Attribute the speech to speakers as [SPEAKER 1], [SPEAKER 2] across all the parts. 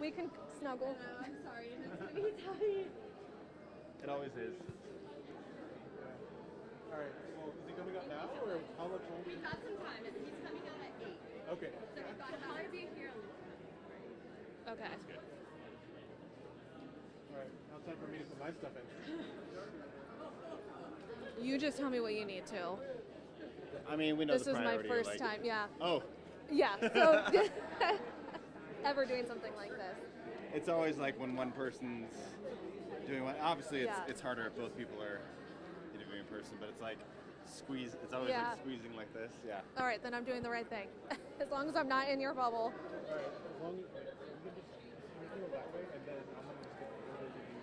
[SPEAKER 1] We can snuggle.
[SPEAKER 2] I'm sorry. It's gonna be tight.
[SPEAKER 3] It always is.
[SPEAKER 4] All right. Well, is he coming out now, or how much longer?
[SPEAKER 2] We've got some time. He's coming out at 8.
[SPEAKER 4] Okay.
[SPEAKER 2] So we've got about to be here.
[SPEAKER 1] Okay.
[SPEAKER 3] That's good.
[SPEAKER 4] All right. Now it's time for me to put my stuff in.
[SPEAKER 1] You just tell me what you need to.
[SPEAKER 3] I mean, we know
[SPEAKER 1] This
[SPEAKER 3] the
[SPEAKER 1] is my
[SPEAKER 3] priority,
[SPEAKER 1] first
[SPEAKER 3] like-
[SPEAKER 1] time. Yeah.
[SPEAKER 3] Oh,
[SPEAKER 1] Yeah. So ever doing something like this.
[SPEAKER 3] it's always like when one person's doing one. Obviously,
[SPEAKER 1] Yeah.
[SPEAKER 3] it's harder if both people are interviewing in person, but it's like squeeze. It's always
[SPEAKER 1] Yeah.
[SPEAKER 3] like squeezing like this. Yeah.
[SPEAKER 1] All right, then I'm doing the right thing. As long as I'm not in your bubble.
[SPEAKER 4] All right. As long as you can just go that way, and then I'm gonna just get over to you.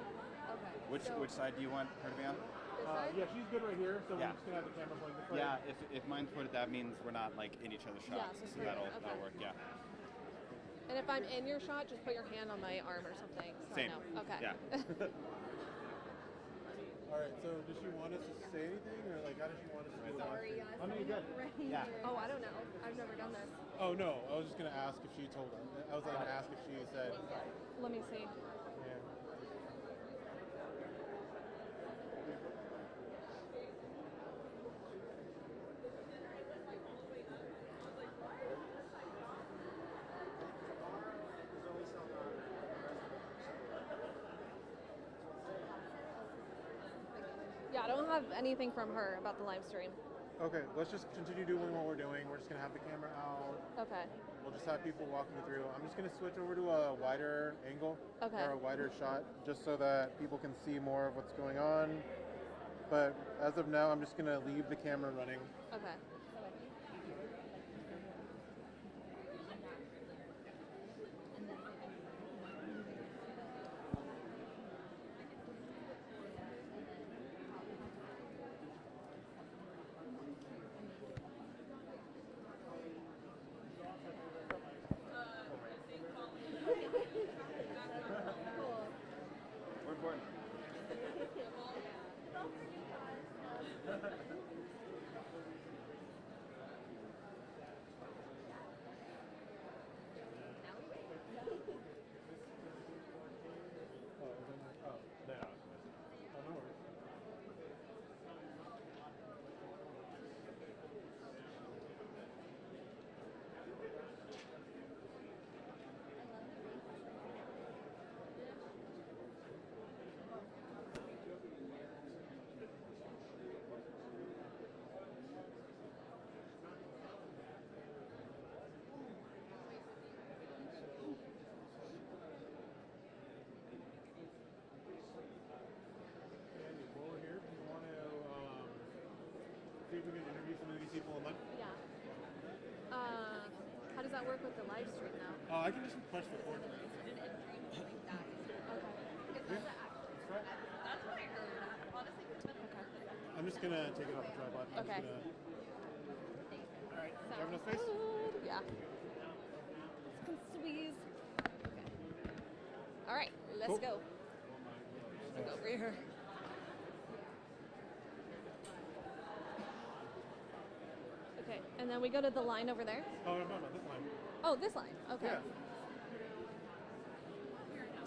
[SPEAKER 1] Okay.
[SPEAKER 3] Which side do you want her to be on?
[SPEAKER 1] This side?
[SPEAKER 4] Yeah, she's good right here, so
[SPEAKER 3] Yeah.
[SPEAKER 4] we're just gonna have the camera pointing this way.
[SPEAKER 3] Yeah. If mine's pointed, that means we're not like in each other's
[SPEAKER 1] Yeah,
[SPEAKER 3] shots.
[SPEAKER 1] so
[SPEAKER 3] so
[SPEAKER 1] straight.
[SPEAKER 3] that'll
[SPEAKER 1] Okay.
[SPEAKER 3] work. Yeah.
[SPEAKER 1] And if I'm in your shot, just put your hand on my arm or something. So
[SPEAKER 3] Same.
[SPEAKER 1] I know. Okay.
[SPEAKER 3] Yeah.
[SPEAKER 4] All right. So does she want us to say anything, or like how does she want us to do
[SPEAKER 2] Sorry,
[SPEAKER 4] it?
[SPEAKER 2] guys.
[SPEAKER 4] I mean, good.
[SPEAKER 3] Yeah.
[SPEAKER 1] Oh, I don't know. I've never done this.
[SPEAKER 4] Oh no, I was just gonna ask if she told us. I was gonna ask if she said.
[SPEAKER 1] Let me see.
[SPEAKER 4] Yeah.
[SPEAKER 1] Yeah, I don't have anything from her about the live stream.
[SPEAKER 4] Okay, let's just continue doing what we're doing. We're just gonna have the camera out.
[SPEAKER 1] Okay.
[SPEAKER 4] We'll just have people walking through. I'm just gonna switch over to a wider angle
[SPEAKER 1] Okay.
[SPEAKER 4] or a wider shot, just so that people can see more of what's going on. But as of now, I'm just gonna leave the camera running.
[SPEAKER 1] Okay.
[SPEAKER 3] We're important.
[SPEAKER 4] No. Oh, no worries. Andy, while we're here, do you want to see if we can interview some of these people online?
[SPEAKER 1] Yeah. How does that work with the live stream now?
[SPEAKER 4] I can just press record.
[SPEAKER 1] Okay.
[SPEAKER 2] That's what I heard. Honestly,
[SPEAKER 4] I'm just gonna take it off the tripod. I'm
[SPEAKER 1] Okay.
[SPEAKER 4] Just gonna... All right. Do you have enough space?
[SPEAKER 1] Good. Yeah. Just can squeeze. Okay. All right, let's
[SPEAKER 4] Cool.
[SPEAKER 1] go. Let's go over here. Okay, and then we go to the line over there.
[SPEAKER 4] Oh, no, this line.
[SPEAKER 1] Oh, this line. Okay.
[SPEAKER 4] Yeah.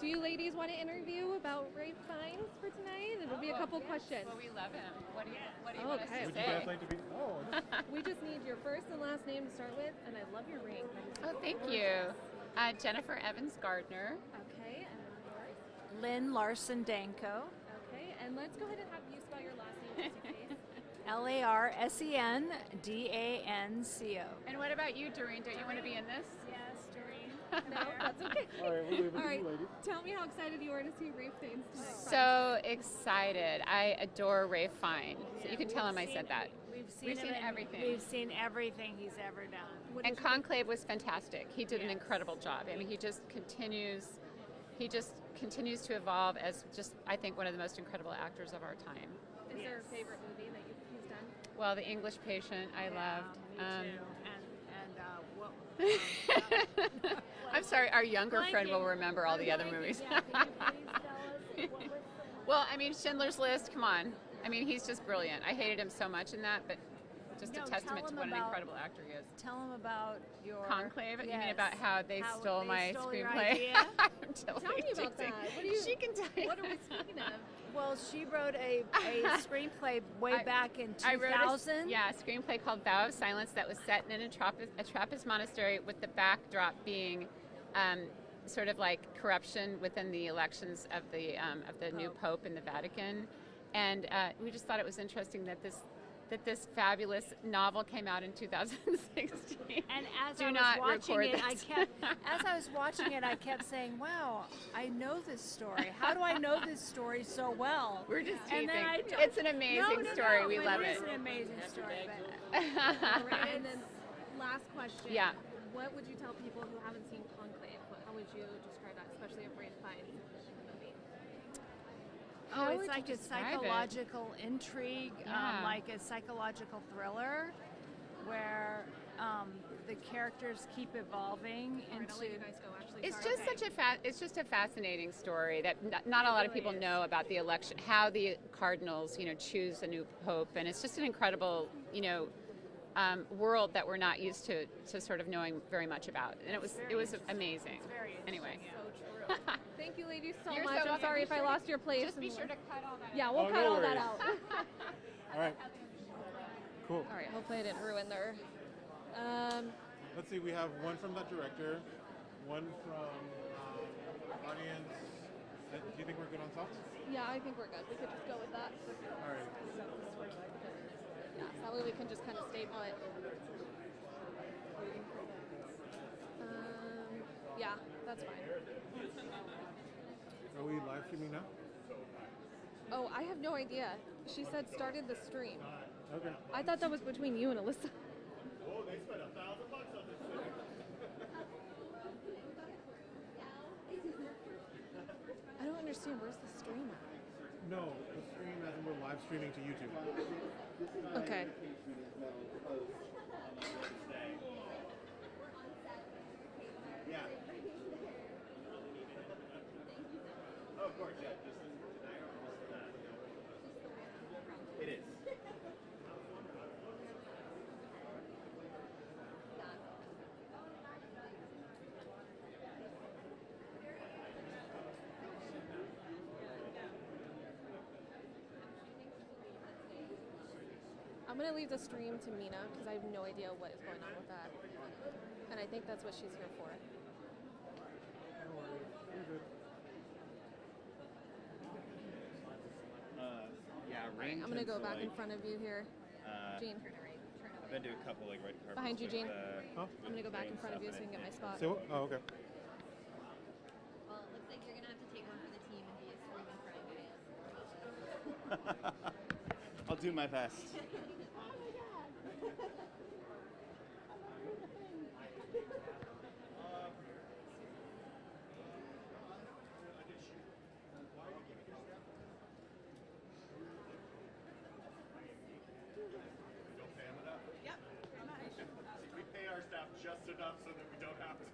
[SPEAKER 1] Do you ladies want to interview about Ray Fiennes for tonight? It'll be a couple questions.
[SPEAKER 2] Well, we love him. What do you want us
[SPEAKER 1] Okay.
[SPEAKER 2] to
[SPEAKER 4] Would you
[SPEAKER 2] say?
[SPEAKER 4] guys like to be? Oh, this-
[SPEAKER 1] We just need your first and last name to start with, and I love your ring.
[SPEAKER 2] Oh, thank you. Jennifer Evans Gardner.
[SPEAKER 1] Okay, and then yours.
[SPEAKER 5] Lynn Larson Danko,
[SPEAKER 1] Okay, and let's go ahead and have you spell your last name just in case.
[SPEAKER 5] Larsendanco.
[SPEAKER 2] And what about you, Doreen? Don't you want to be in this?
[SPEAKER 5] Yes, Doreen.
[SPEAKER 1] No, that's okay.
[SPEAKER 4] all right, we'll leave it
[SPEAKER 1] All
[SPEAKER 4] to
[SPEAKER 1] right,
[SPEAKER 4] you ladies.
[SPEAKER 1] tell me how excited you are to see Ray Fiennes tonight.
[SPEAKER 2] So excited. I adore Ray Fiennes. So you can tell him I said that.
[SPEAKER 5] We've
[SPEAKER 2] We've
[SPEAKER 5] him
[SPEAKER 2] seen
[SPEAKER 5] in-
[SPEAKER 2] everything.
[SPEAKER 5] We've seen everything he's ever done.
[SPEAKER 1] What
[SPEAKER 2] And
[SPEAKER 1] is-
[SPEAKER 2] Conclave was fantastic. He did an incredible job. I mean, he just continues to evolve as just, I think, one of the most incredible actors of our time.
[SPEAKER 1] Is there a favorite movie that he's done?
[SPEAKER 2] Well, The English Patient, I loved.
[SPEAKER 5] Me too. What?
[SPEAKER 2] I'm sorry, our younger friend will
[SPEAKER 5] Blanking.
[SPEAKER 2] remember all the other
[SPEAKER 5] Blanking,
[SPEAKER 2] movies.
[SPEAKER 5] yeah, can you please tell us what was
[SPEAKER 2] Well, I mean, Schindler's List, come on. I mean, he's just brilliant. I hated him so much in that, but just
[SPEAKER 5] No,
[SPEAKER 2] a testament
[SPEAKER 5] tell
[SPEAKER 2] to
[SPEAKER 5] him
[SPEAKER 2] what an
[SPEAKER 5] about-
[SPEAKER 2] incredible actor he is.
[SPEAKER 5] Tell them about your
[SPEAKER 2] Conclave? You mean
[SPEAKER 5] Yes.
[SPEAKER 2] about how they stole
[SPEAKER 5] they
[SPEAKER 2] my
[SPEAKER 5] stole your
[SPEAKER 2] screenplay?
[SPEAKER 5] idea?
[SPEAKER 2] I'm
[SPEAKER 1] Tell
[SPEAKER 2] totally
[SPEAKER 1] me about
[SPEAKER 2] teasing.
[SPEAKER 1] that. What do you?
[SPEAKER 2] She can tell you.
[SPEAKER 1] What are we speaking of?
[SPEAKER 5] Well, she wrote a screenplay way back in
[SPEAKER 2] I wrote
[SPEAKER 5] 2000.
[SPEAKER 2] a screenplay called Vow of Silence that was set in a Trappist monastery, with the backdrop being sort of like corruption within the elections of the new Pope in the Vatican, and we just thought it was interesting that this fabulous novel came out in 2016.
[SPEAKER 5] And as
[SPEAKER 2] Do
[SPEAKER 5] I
[SPEAKER 2] not
[SPEAKER 5] was watching
[SPEAKER 2] record
[SPEAKER 5] it, I kept saying, "Wow, I know this story. How do I know this story so well?"
[SPEAKER 2] We're just
[SPEAKER 5] And
[SPEAKER 2] teasing.
[SPEAKER 5] then
[SPEAKER 2] It's an amazing story. We love
[SPEAKER 5] It
[SPEAKER 2] it.
[SPEAKER 5] is an amazing story.
[SPEAKER 1] And then last question.
[SPEAKER 2] Yeah.
[SPEAKER 1] What would you tell people who haven't seen Conclave? How would you describe that, especially if Ray Fiennes in the movie?
[SPEAKER 2] How would
[SPEAKER 5] It's
[SPEAKER 2] you
[SPEAKER 5] like a
[SPEAKER 2] describe it?
[SPEAKER 5] psychological intrigue,
[SPEAKER 2] Yeah.
[SPEAKER 5] like a psychological thriller, where the characters keep evolving
[SPEAKER 1] All right, I'll let you
[SPEAKER 5] into.
[SPEAKER 1] guys go. Actually,
[SPEAKER 2] It's
[SPEAKER 1] sorry.
[SPEAKER 2] just it's just a fascinating story that not a lot of people know about the election, how the cardinals, choose a new pope, and it's just an incredible, world that we're not used to sort of knowing very much about, and it was amazing. Anyway,
[SPEAKER 1] So true. Thank you, ladies, so
[SPEAKER 2] You're
[SPEAKER 1] much.
[SPEAKER 2] so
[SPEAKER 1] I'm
[SPEAKER 2] welcome.
[SPEAKER 1] sorry
[SPEAKER 2] Be
[SPEAKER 1] if I
[SPEAKER 2] sure
[SPEAKER 1] lost your place.
[SPEAKER 2] just be sure to cut all that.
[SPEAKER 1] Yeah, we'll
[SPEAKER 4] Oh,
[SPEAKER 1] cut
[SPEAKER 4] no
[SPEAKER 1] all that
[SPEAKER 4] worries.
[SPEAKER 1] out.
[SPEAKER 4] All right. Cool.
[SPEAKER 1] All right. Hopefully, I didn't ruin their.
[SPEAKER 4] Let's see. We have one from that director, one from audience. Do you think we're good on socks?
[SPEAKER 1] Yeah, I think we're good. We could just go with that.
[SPEAKER 4] All right.
[SPEAKER 1] Yeah, so that way we can just kind of stay put. Yeah, that's fine.
[SPEAKER 4] Are we live streaming now?
[SPEAKER 1] Oh, I have no idea. She said started the stream.
[SPEAKER 4] Okay.
[SPEAKER 1] I thought that was between you and Alyssa.
[SPEAKER 3] Oh, they spent $1,000 on this thing.
[SPEAKER 1] I don't understand. Where's the stream at?
[SPEAKER 4] No, the stream as in we're live streaming to YouTube.
[SPEAKER 1] Okay.
[SPEAKER 3] Yeah. Oh, of course, yeah. Just tonight or just it is.
[SPEAKER 1] I'm gonna leave the stream to Mina because I have no idea what is going on with that, and I think that's what she's here for.
[SPEAKER 4] No worries. You're good.
[SPEAKER 3] Yeah,
[SPEAKER 1] Alright, I'm gonna go back in front of you here, Jean.
[SPEAKER 3] I've been to a couple red carpets.
[SPEAKER 1] Behind you,
[SPEAKER 3] with,
[SPEAKER 1] Jean.
[SPEAKER 4] Huh?
[SPEAKER 1] I'm gonna go back in front of you so you can get my spot.
[SPEAKER 4] Say what? Oh, okay.
[SPEAKER 6] Well, it looks like you're gonna have to take one for the team and be a screaming crying guy.
[SPEAKER 3] I'll do my best. We pay our staff just enough so that we don't have to.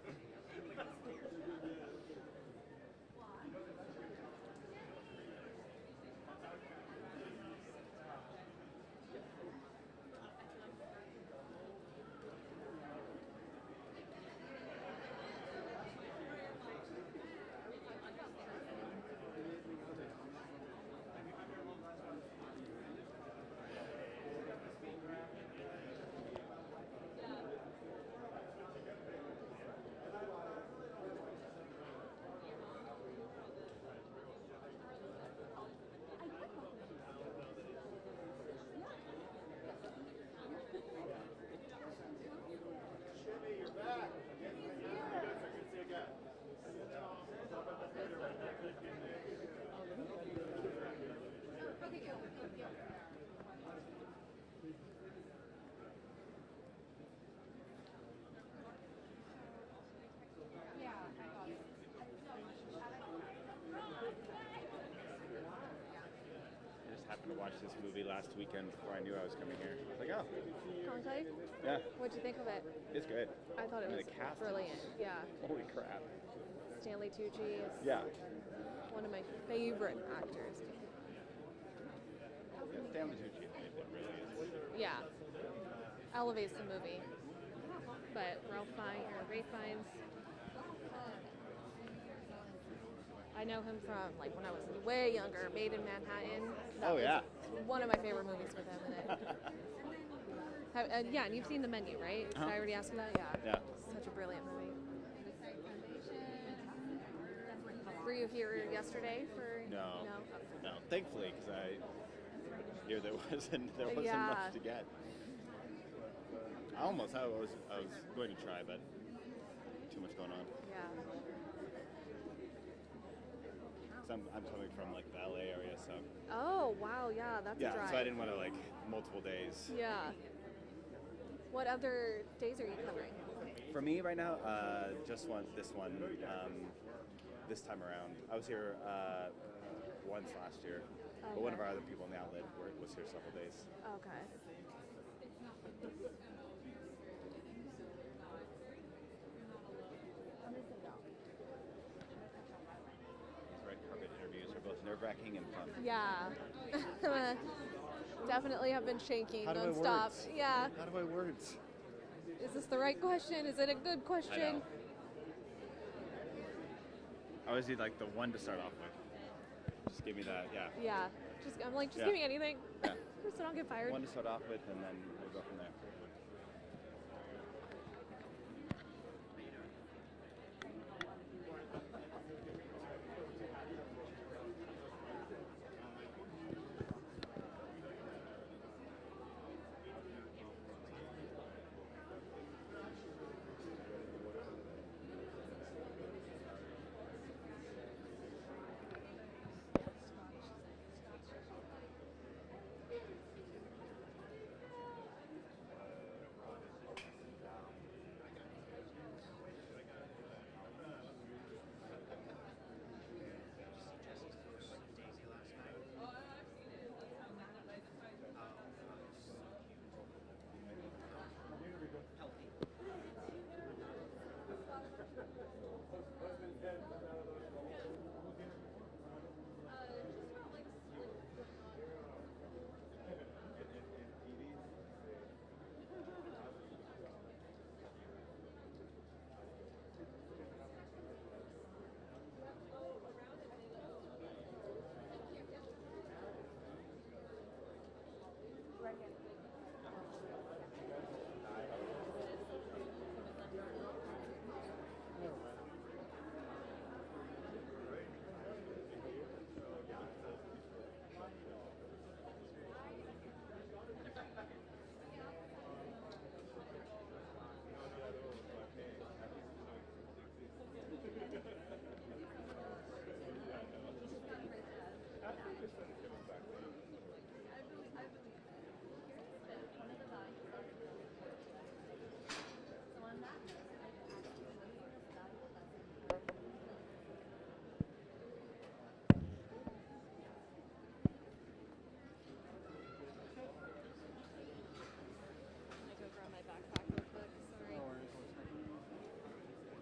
[SPEAKER 3] I just happened to watch this movie last weekend before I knew I was coming here. I was like, oh,
[SPEAKER 1] Conclave?
[SPEAKER 3] yeah,
[SPEAKER 1] What'd you think of it?
[SPEAKER 3] it's good.
[SPEAKER 1] I thought it
[SPEAKER 3] I mean,
[SPEAKER 1] was
[SPEAKER 3] the cast is-
[SPEAKER 1] brilliant. Yeah,
[SPEAKER 3] Holy crap.
[SPEAKER 1] Stanley Tucci is
[SPEAKER 3] Yeah.
[SPEAKER 1] one of my favorite actors.
[SPEAKER 3] Stanley Tucci, it really is.
[SPEAKER 1] Yeah. elevates the movie. But Ray Fiennes, I know him from like when I was way younger, Made in Manhattan. That
[SPEAKER 3] Oh,
[SPEAKER 1] was
[SPEAKER 3] yeah.
[SPEAKER 1] one of my favorite movies with him in it. Yeah, and you've seen The Menu, right? Did I already ask you that? Yeah.
[SPEAKER 3] Yeah.
[SPEAKER 1] Such a brilliant movie. Were you here yesterday for?
[SPEAKER 3] No.
[SPEAKER 1] No.
[SPEAKER 3] No, thankfully, because I hear there wasn't
[SPEAKER 1] Yeah.
[SPEAKER 3] much to get. I was going to try, but too much going on.
[SPEAKER 1] Yeah.
[SPEAKER 3] So I'm coming from like the LA area, so
[SPEAKER 1] Oh wow, yeah, that's a
[SPEAKER 3] yeah.
[SPEAKER 1] drive.
[SPEAKER 3] So I didn't want to like multiple days.
[SPEAKER 1] Yeah. What other days are you covering?
[SPEAKER 3] For me right now, just this one. This time around, I was here once last year, but one of our other people in the outlet was here several days.
[SPEAKER 1] Okay.
[SPEAKER 3] Red carpet interviews are both nerve-wracking and fun.
[SPEAKER 1] Yeah. Definitely have been shaking
[SPEAKER 3] How do I
[SPEAKER 1] nonstop.
[SPEAKER 3] words?
[SPEAKER 1] Yeah.
[SPEAKER 3] How do I words?
[SPEAKER 1] Is this the right question? Is it a good
[SPEAKER 3] I
[SPEAKER 1] question?
[SPEAKER 3] know. I always need like the one to start off with. Just give me that, yeah.
[SPEAKER 1] Yeah. I'm like, just
[SPEAKER 3] Yeah.
[SPEAKER 1] give me anything.
[SPEAKER 3] Yeah.
[SPEAKER 1] So I don't get fired.
[SPEAKER 3] One to start off with, and then we'll go from there.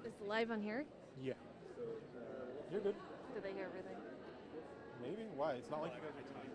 [SPEAKER 1] Is it live on here?
[SPEAKER 4] Yeah. You're good.
[SPEAKER 1] Did they hear everything?
[SPEAKER 4] Maybe. Why? It's not like you guys are talking.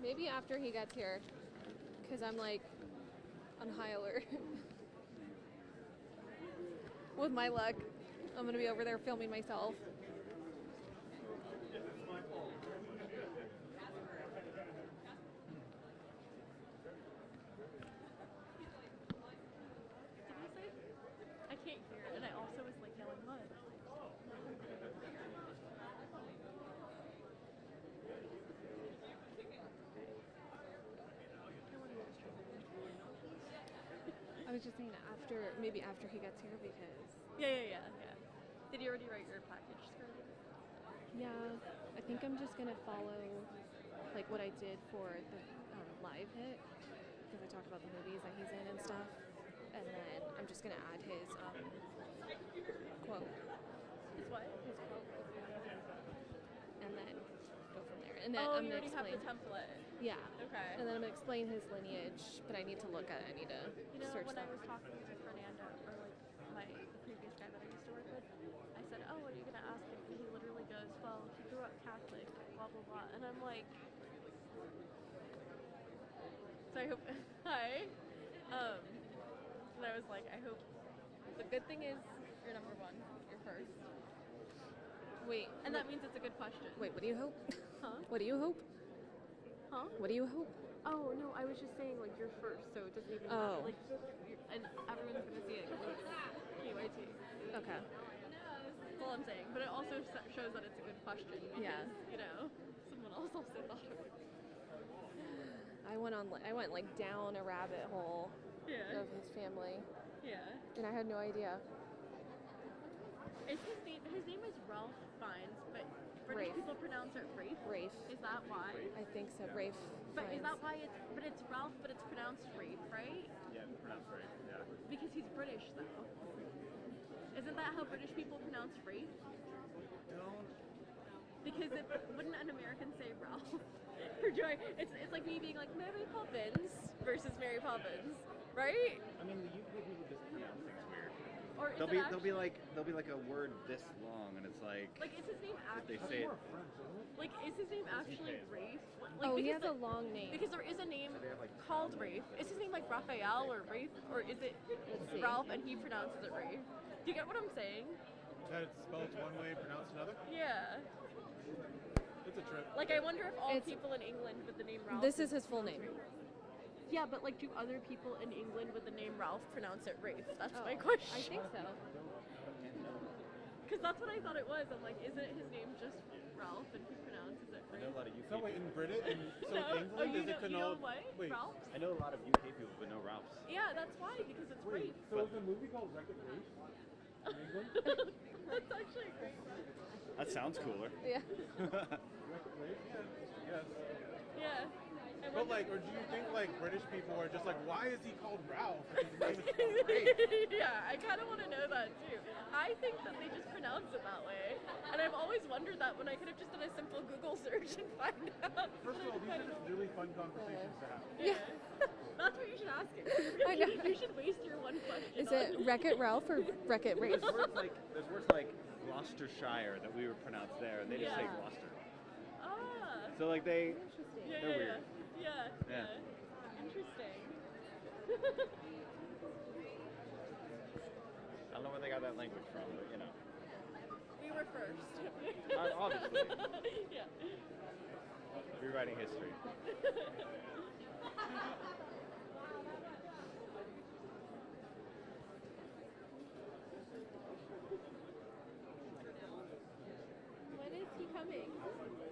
[SPEAKER 1] Maybe after he gets here, because I'm like on high alert. With my luck, I'm gonna be over there filming myself.
[SPEAKER 7] I can't hear it, and I also was like yelling what?
[SPEAKER 1] I was just saying maybe after he gets here because
[SPEAKER 7] Yeah. Did you already write your package script?
[SPEAKER 1] yeah, I think I'm just gonna follow like what I did for the live hit because I talked about the movies that he's in and stuff, and then I'm just gonna add his quote.
[SPEAKER 7] His what?
[SPEAKER 1] His quote. And then go from there. And then
[SPEAKER 7] Oh,
[SPEAKER 1] I'm
[SPEAKER 7] you
[SPEAKER 1] gonna
[SPEAKER 7] already have
[SPEAKER 1] explain.
[SPEAKER 7] the template.
[SPEAKER 1] Yeah.
[SPEAKER 7] Okay.
[SPEAKER 1] And then I'm gonna explain his lineage, but I need to
[SPEAKER 7] You know,
[SPEAKER 1] search
[SPEAKER 7] when
[SPEAKER 1] that.
[SPEAKER 7] I was talking to Fernando, or like the previous guy that I used to work with, I said, "Oh, what are you gonna ask him?" And he literally goes, "Well, he grew up Catholic, blah blah blah," and I'm like, so I hope hi, and I was like, I hope. The good thing is you're number one, you're first,
[SPEAKER 1] Wait.
[SPEAKER 7] and that means it's a good question.
[SPEAKER 1] Wait, what do you hope?
[SPEAKER 7] Huh?
[SPEAKER 1] What do you hope?
[SPEAKER 7] Huh?
[SPEAKER 1] What do you hope?
[SPEAKER 7] Oh no, I was just saying like you're first, so it doesn't even
[SPEAKER 1] Oh.
[SPEAKER 7] matter. Like, and everyone's gonna see it. KYT.
[SPEAKER 1] Okay.
[SPEAKER 7] That's all I'm saying. But it also shows that it's a good question. Because,
[SPEAKER 1] Yeah.
[SPEAKER 7] You know, someone else also thought of it.
[SPEAKER 1] I went like down a rabbit hole
[SPEAKER 7] Yeah.
[SPEAKER 1] of his family,
[SPEAKER 7] Yeah.
[SPEAKER 1] and I had no idea.
[SPEAKER 7] Is his name? His name is Ralph Fiennes, but British
[SPEAKER 1] Rafe.
[SPEAKER 7] people pronounce it Rafe.
[SPEAKER 1] Rafe.
[SPEAKER 7] Is that why?
[SPEAKER 1] I think so. Rafe.
[SPEAKER 7] But is
[SPEAKER 1] Fiennes.
[SPEAKER 7] that why it's? But it's Ralph, but it's pronounced Rafe, right?
[SPEAKER 3] Yeah, pronounced right. Yeah.
[SPEAKER 7] Because he's British, though. Isn't that how British people pronounce Rafe? Because wouldn't an American say Ralph? For joy, it's like me being like Mary Poppins versus Mary Poppins, right?
[SPEAKER 3] I mean, the UK people just pronounce things weird.
[SPEAKER 7] Or is
[SPEAKER 3] They'll
[SPEAKER 7] it
[SPEAKER 3] be like a word this long, and it's like
[SPEAKER 7] is his name
[SPEAKER 3] they
[SPEAKER 7] actually
[SPEAKER 3] say it.
[SPEAKER 7] like is his name actually Rafe? Like,
[SPEAKER 1] Oh, he
[SPEAKER 7] because
[SPEAKER 1] has a long name.
[SPEAKER 7] Because there is a name
[SPEAKER 3] they have, like,
[SPEAKER 7] called Rafe. Is his name like Raphael or Rafe, or is it
[SPEAKER 1] see.
[SPEAKER 7] Ralph and he pronounces it Rafe? Do you get what I'm saying?
[SPEAKER 4] That it's spelled one way, pronounced another?
[SPEAKER 7] Yeah.
[SPEAKER 4] It's a trip.
[SPEAKER 7] Like I wonder if all
[SPEAKER 1] It's-
[SPEAKER 7] people in England with the name Ralph.
[SPEAKER 1] This is his full name.
[SPEAKER 7] Yeah, but like, do other people in England with the name Ralph pronounce it Rafe? That's
[SPEAKER 1] Oh,
[SPEAKER 7] my question.
[SPEAKER 1] I think so.
[SPEAKER 7] Because that's what I thought it was. I'm like, isn't his name just Ralph and he pronounces it
[SPEAKER 3] I know a
[SPEAKER 7] Rafe?
[SPEAKER 3] lot of UK.
[SPEAKER 4] So wait, in Britain, so
[SPEAKER 7] No.
[SPEAKER 4] in England,
[SPEAKER 7] Oh, you
[SPEAKER 4] is it
[SPEAKER 7] know
[SPEAKER 4] pronounced?
[SPEAKER 7] what?
[SPEAKER 4] Wait,
[SPEAKER 7] Ralph?
[SPEAKER 3] I know a lot of UK people, but no Ralphs.
[SPEAKER 7] Yeah, that's why, because it's
[SPEAKER 4] wait.
[SPEAKER 7] Rafe.
[SPEAKER 4] So is a movie called Wreck-It Ralph in England?
[SPEAKER 7] That's actually a great one.
[SPEAKER 3] That sounds cooler.
[SPEAKER 1] Yeah.
[SPEAKER 4] Wreck-It Ralph? Yeah. Yes.
[SPEAKER 7] Yeah. I
[SPEAKER 4] But
[SPEAKER 7] wonder-
[SPEAKER 4] like, or do you think like British people are just like, why is he called Ralph? His name is spelled Rafe.
[SPEAKER 7] Yeah, I kind of want to know that too. I think that they just pronounce it that way, and I've always wondered that when I could have just done a simple Google search and find out.
[SPEAKER 4] First of all, these are just really fun conversations to have.
[SPEAKER 7] Yeah. That's what you should ask him.
[SPEAKER 1] I know.
[SPEAKER 7] You should waste your one question.
[SPEAKER 1] Is it Wreck-It Ralph or Wreck-It Rafe?
[SPEAKER 3] There's words like Gloucestershire that we would pronounce there, and they just say
[SPEAKER 7] Yeah.
[SPEAKER 3] Gloucester.
[SPEAKER 7] Ah.
[SPEAKER 3] So like they,
[SPEAKER 7] Yeah,
[SPEAKER 3] they're weird.
[SPEAKER 7] Yeah.
[SPEAKER 3] Yeah.
[SPEAKER 7] Interesting.
[SPEAKER 3] I don't know where they got that language from, but you know.
[SPEAKER 7] We were first.
[SPEAKER 3] Obviously.
[SPEAKER 7] Yeah.
[SPEAKER 3] Rewriting history.
[SPEAKER 7] When is he coming?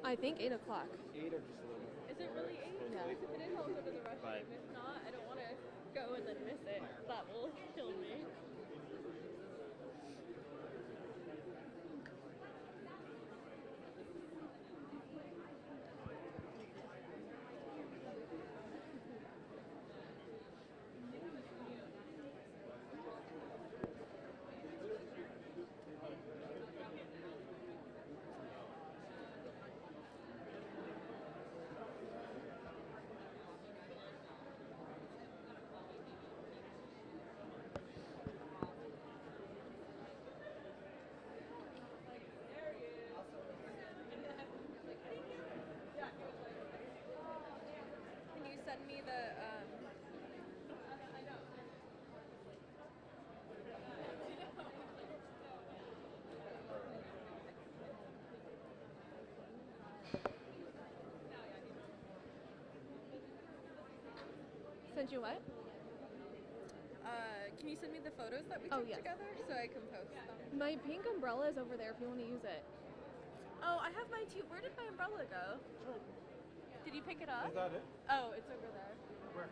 [SPEAKER 1] I think 8 o'clock.
[SPEAKER 3] 8 or just a little bit.
[SPEAKER 7] Is it really 8?
[SPEAKER 1] Yeah.
[SPEAKER 7] If it is, I'll go to the rush
[SPEAKER 3] But-
[SPEAKER 7] game. If not, I don't want to go and then miss it. That will kill me.
[SPEAKER 8] send me the
[SPEAKER 1] Send you what?
[SPEAKER 8] can you send me the photos that we
[SPEAKER 1] Oh,
[SPEAKER 8] took
[SPEAKER 1] yes.
[SPEAKER 8] together so I can post them?
[SPEAKER 1] My pink umbrella is over there if you want to use it.
[SPEAKER 7] Oh, I have mine too. Where did my umbrella go? Did you pick it up?
[SPEAKER 4] Is that it?
[SPEAKER 7] Oh, it's over there.
[SPEAKER 4] Where?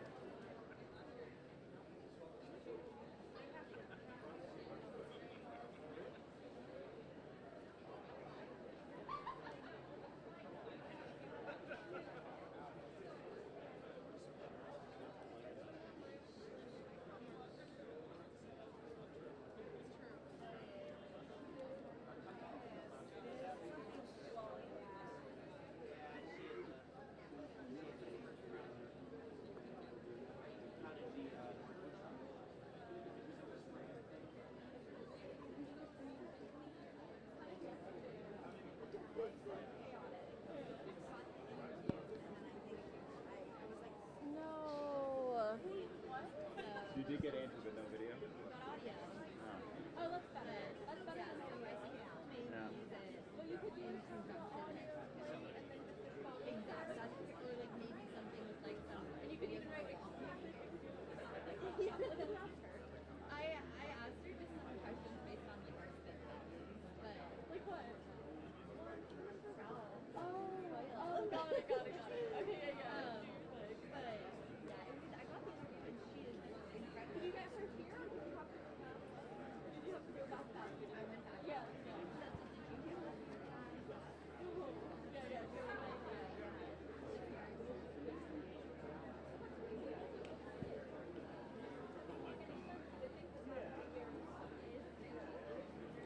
[SPEAKER 1] No.
[SPEAKER 3] You did get Andrew, but no video?
[SPEAKER 6] Oh, that's better. That's better than the rest of it.
[SPEAKER 3] Yeah.
[SPEAKER 6] Well, you could use consumption. Exactly. Or like maybe something with like some. And you could even write it. Yeah, that's her. I asked her just some questions based on like our spin classes, but like what? Oh, got it. Okay, yeah. But yeah, it was. I got the interview and she is incredible. Did you get her here? Or did you have to go back? Did you have to go back? I went back. Yeah. That's what did you do?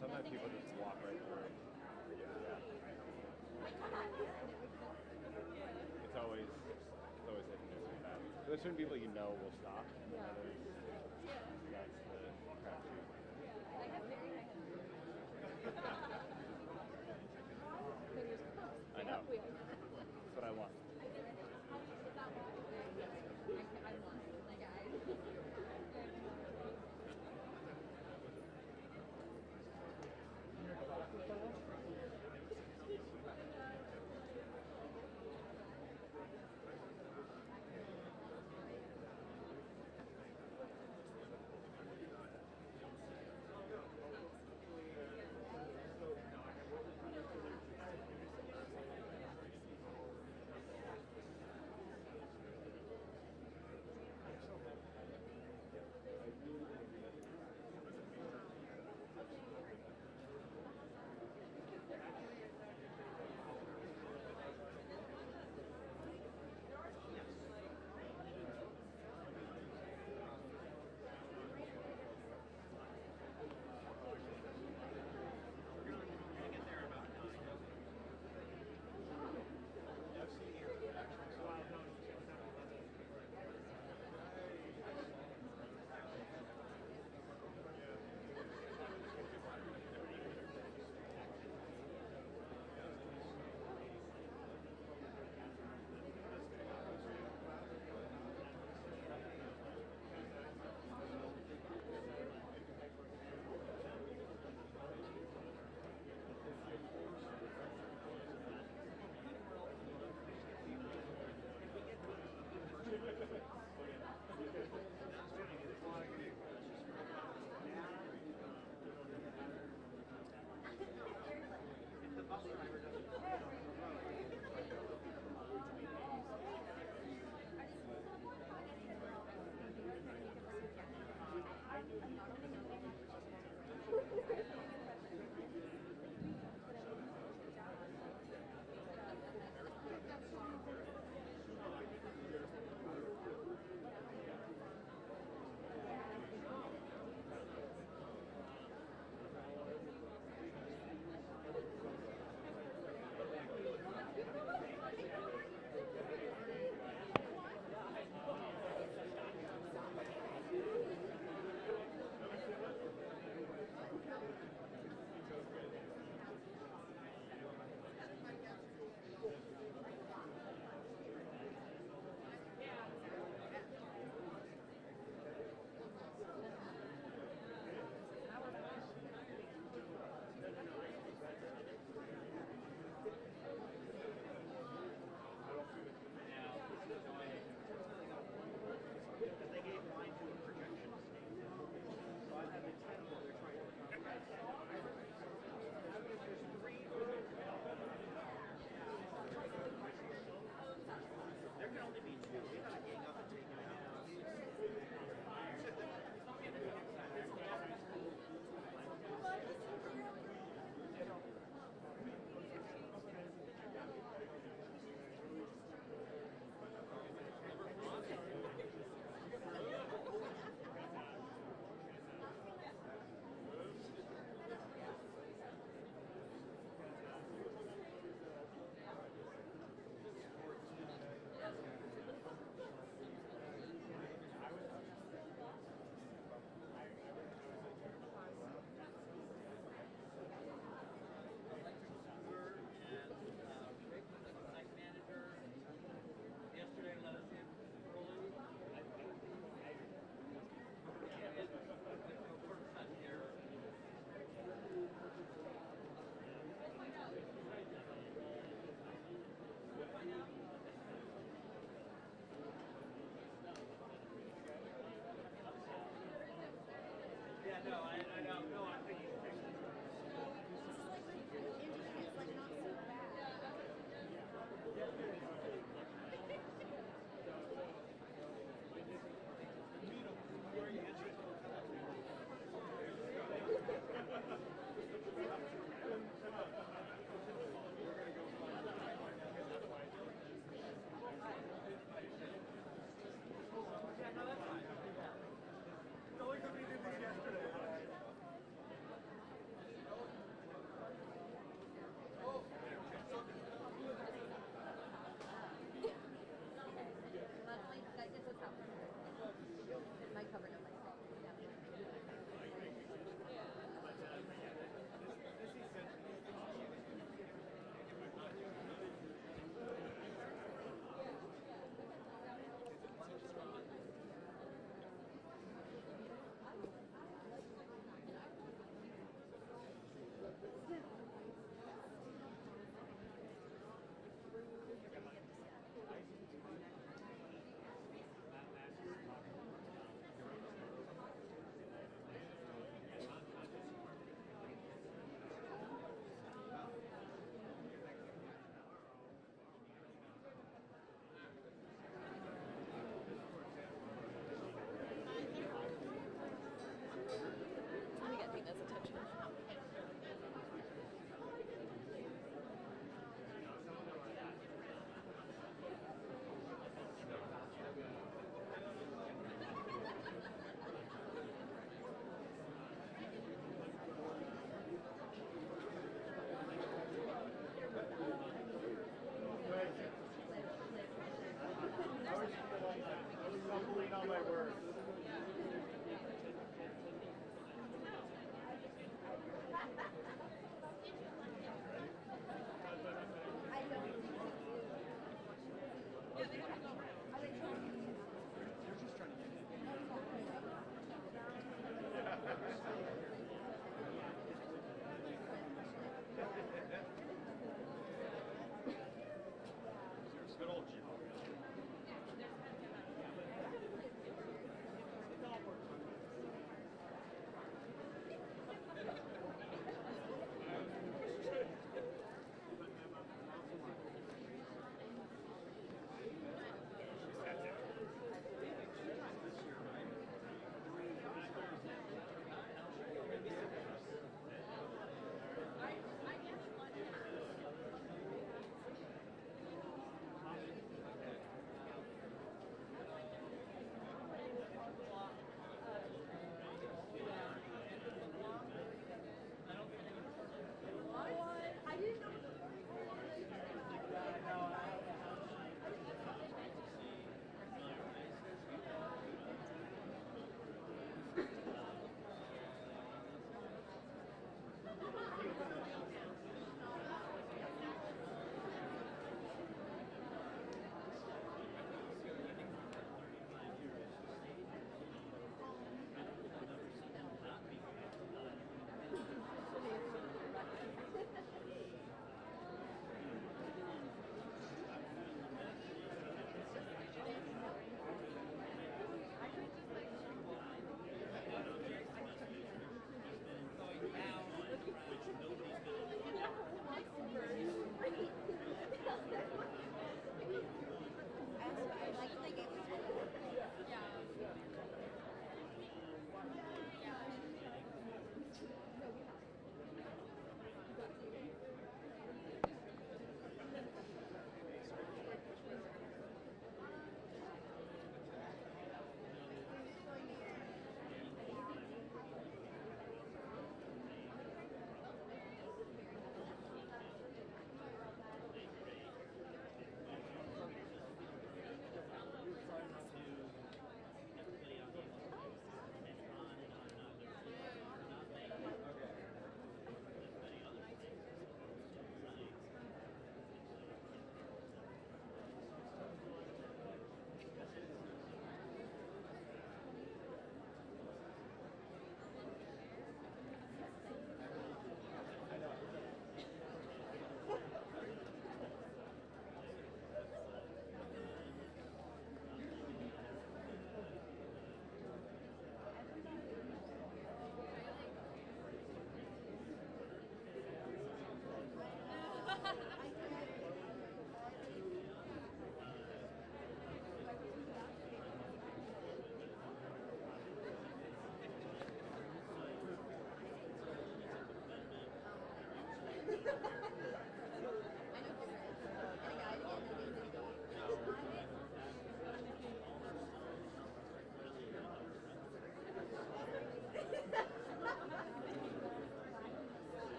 [SPEAKER 3] Sometimes people just walk right through. Yeah. It's always hit and miss with that. There's certain people you know will stop, and then others, that's the crapshoot.
[SPEAKER 6] I have very high
[SPEAKER 1] Fingers crossed.
[SPEAKER 3] I know. That's what I want.
[SPEAKER 6] I want like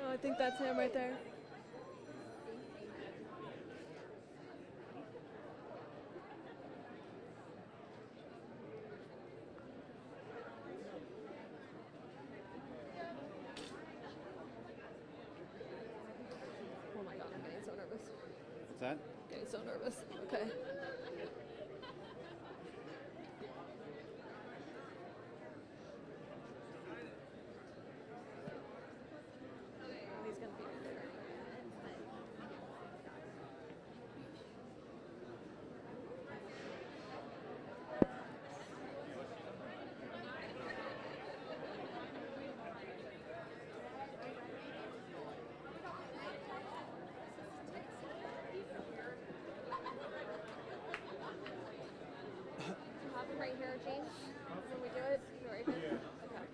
[SPEAKER 1] Oh, I think that's him right there. Oh my god, I'm getting so nervous.
[SPEAKER 3] What's that?
[SPEAKER 1] Getting so nervous. Okay. Oh, he's gonna be right there. Have him right here, James. When we do it, right here. Okay.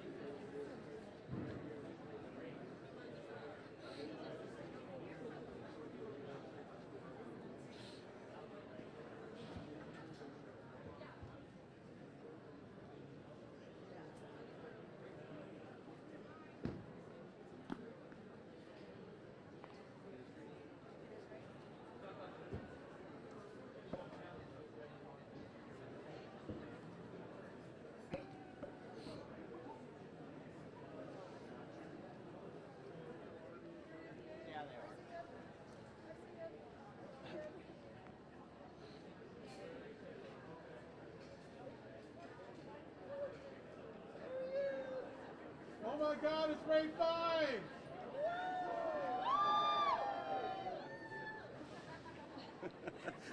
[SPEAKER 4] Oh my God, it's Ray Fiennes!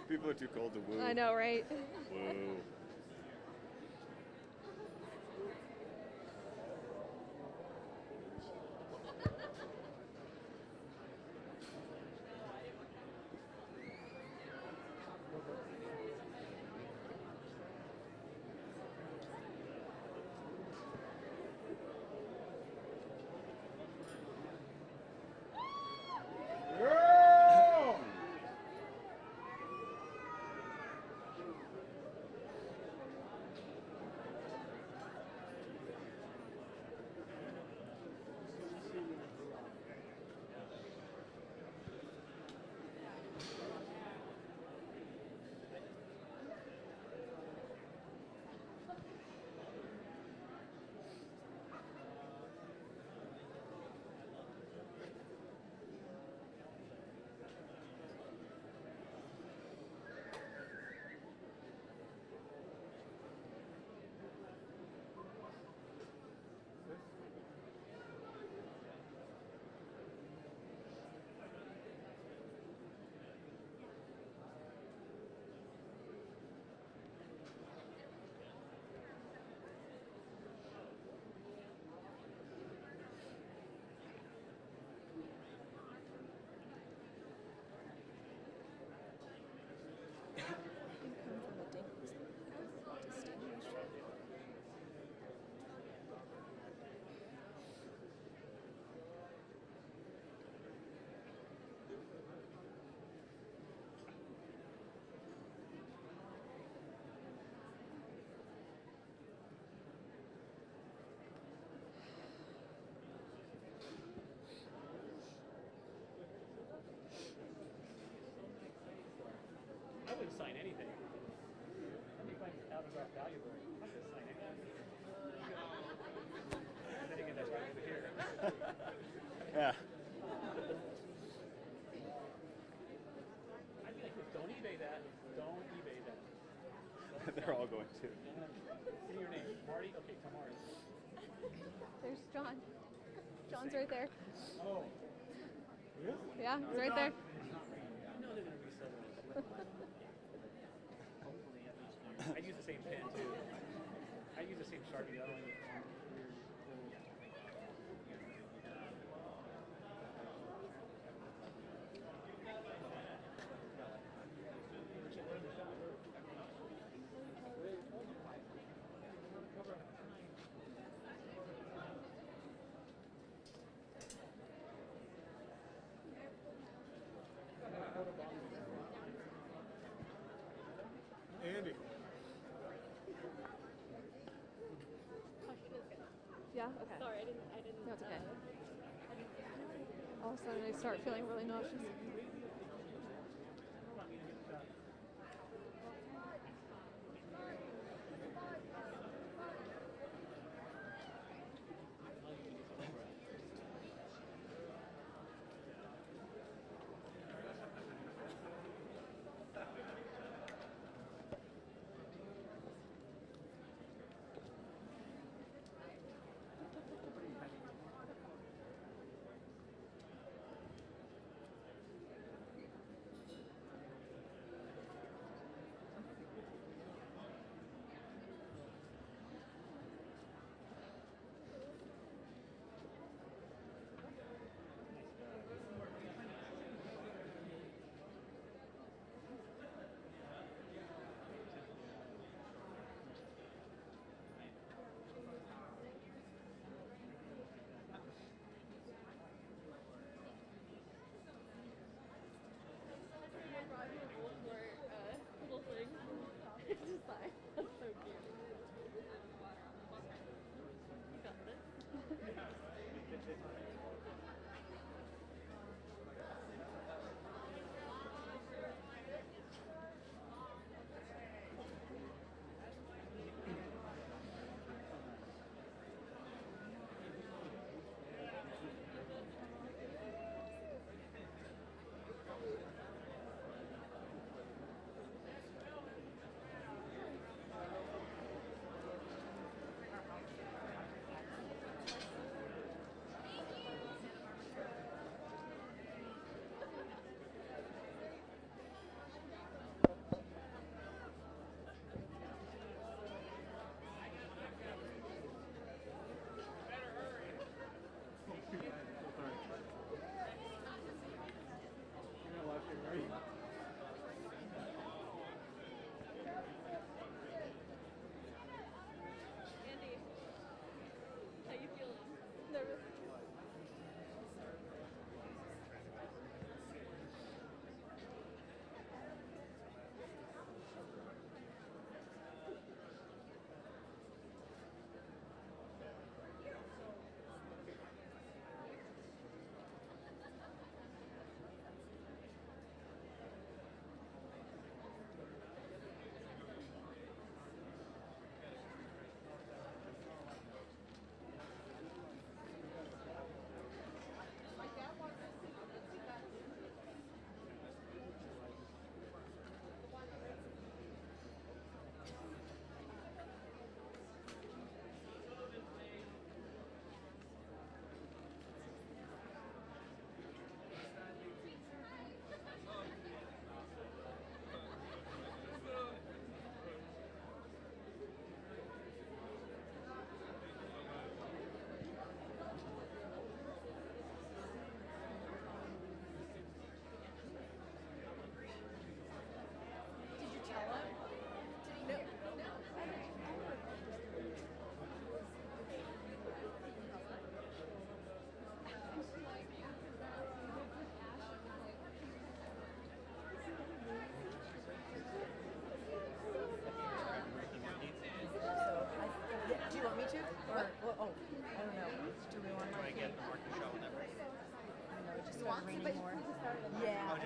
[SPEAKER 3] People are too cold to woo.
[SPEAKER 1] I know, right?
[SPEAKER 3] Woo.
[SPEAKER 4] Girl!
[SPEAKER 9] I wouldn't sign anything. I think my autograph valuable. I wouldn't sign anything. Then again, that's right over here.
[SPEAKER 3] Yeah.
[SPEAKER 9] I'd be like, don't eBay that. Don't eBay that.
[SPEAKER 3] They're all going to.
[SPEAKER 9] Give me your name. Marty? Okay, Tamari.
[SPEAKER 1] There's John. John's right there.
[SPEAKER 9] Oh. Really?
[SPEAKER 1] Yeah, he's right there.
[SPEAKER 9] I know they're going to resell those. Hopefully, at least. I use the same pen, too. I use the same Sharpie. The other one was weird.
[SPEAKER 4] Andy.
[SPEAKER 1] Yeah? Okay.
[SPEAKER 6] Sorry, I didn't.
[SPEAKER 1] No, it's okay.
[SPEAKER 6] I didn't
[SPEAKER 1] all of a sudden I start feeling really nauseous.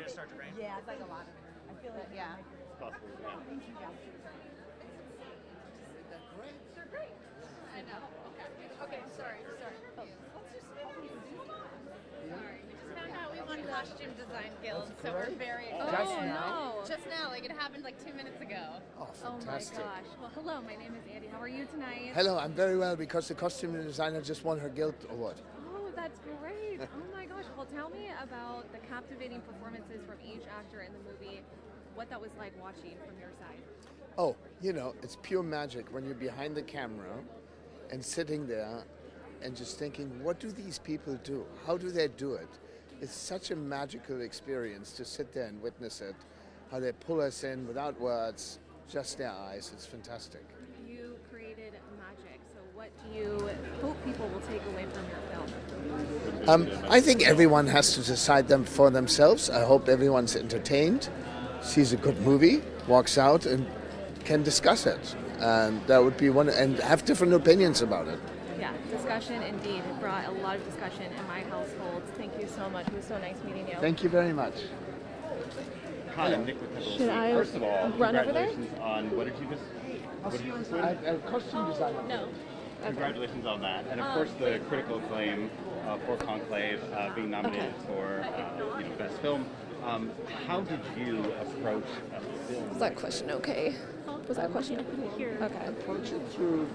[SPEAKER 10] Start to rain? Yeah, it's like a lot of them. I feel like
[SPEAKER 2] Yeah.
[SPEAKER 3] It's possible. Yeah.
[SPEAKER 10] Thank you guys.
[SPEAKER 6] They're great. I know. Okay, sorry. Sorry. We just found out we won Costume Design Guild, so we're very excited.
[SPEAKER 11] Just now?
[SPEAKER 6] Just now, like it happened like 2 minutes ago.
[SPEAKER 11] Oh, fantastic.
[SPEAKER 1] Oh my gosh. Well, hello, my name is Andy. How are you tonight?
[SPEAKER 11] Hello, I'm very well because the costume designer just won her guild award.
[SPEAKER 1] Oh, that's great. Oh my gosh. Well, tell me about the captivating performances from each actor in the movie, what that was like watching from your side.
[SPEAKER 11] Oh, you know, it's pure magic when you're behind the camera and sitting there and just thinking, what do these people do? How do they do it? It's such a magical experience to sit there and witness it, how they pull us in without words, just their eyes. It's fantastic.
[SPEAKER 1] You created magic, so what do you hope people will take away from your film?
[SPEAKER 11] I think everyone has to decide them for themselves. I hope everyone's entertained, sees a good movie, walks out and can discuss it. And that would be one, and have different opinions about it.
[SPEAKER 1] Yeah, discussion indeed. It brought a lot of discussion in my household. Thank you so much. It was so nice meeting you.
[SPEAKER 11] Thank you very much.
[SPEAKER 3] Hi, I'm Nick with Pebble.
[SPEAKER 1] Should I
[SPEAKER 3] First of all,
[SPEAKER 1] run over there?
[SPEAKER 3] congratulations on what did you just win?
[SPEAKER 11] Costume designer.
[SPEAKER 1] No.
[SPEAKER 3] Congratulations on that, and of course the critical acclaim for Conclave, being nominated for best film. How did you approach a film?
[SPEAKER 1] Was that question okay? Was that question okay?
[SPEAKER 11] Approach it through,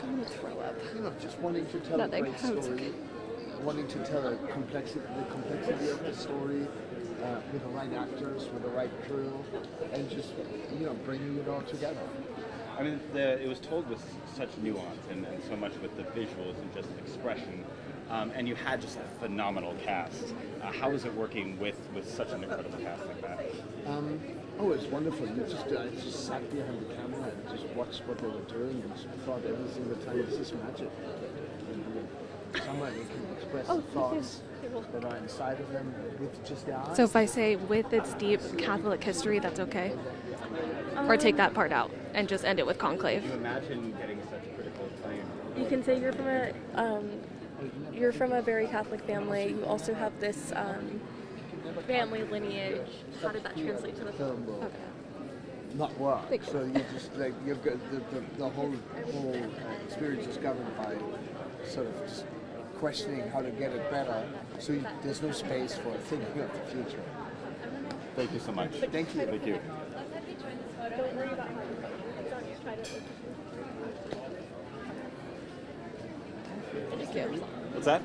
[SPEAKER 1] I'm gonna throw up.
[SPEAKER 11] just wanting to tell
[SPEAKER 1] Nothing.
[SPEAKER 11] a great story, wanting to tell the complexity of the story with the right actors, with the right crew, and just bringing it all together.
[SPEAKER 3] I mean, it was told with such nuance and so much with the visuals and just expression, and you had just a phenomenal cast. How is it working with such an incredible cast like that?
[SPEAKER 11] It's wonderful. I just sat behind the camera and just watched what they were doing and just thought every single time this is magic. Someone who can express the thoughts that are inside of them with just their eyes.
[SPEAKER 1] So if I say with its deep Catholic history, that's okay? Or take that part out and just end it with Conclave?
[SPEAKER 3] Can you imagine getting such critical acclaim?
[SPEAKER 7] You can say you're from a very Catholic family. You also have this family lineage. How did that translate to the film?
[SPEAKER 11] Not work. So you just you've got the whole experience is governed by sort of just questioning how to get it better. So there's no space for thinking of the future.
[SPEAKER 3] Thank you so much.
[SPEAKER 11] Thank you.
[SPEAKER 3] Thank you.
[SPEAKER 7] Don't worry about how it's on your side.
[SPEAKER 1] Thank you.
[SPEAKER 3] What's that?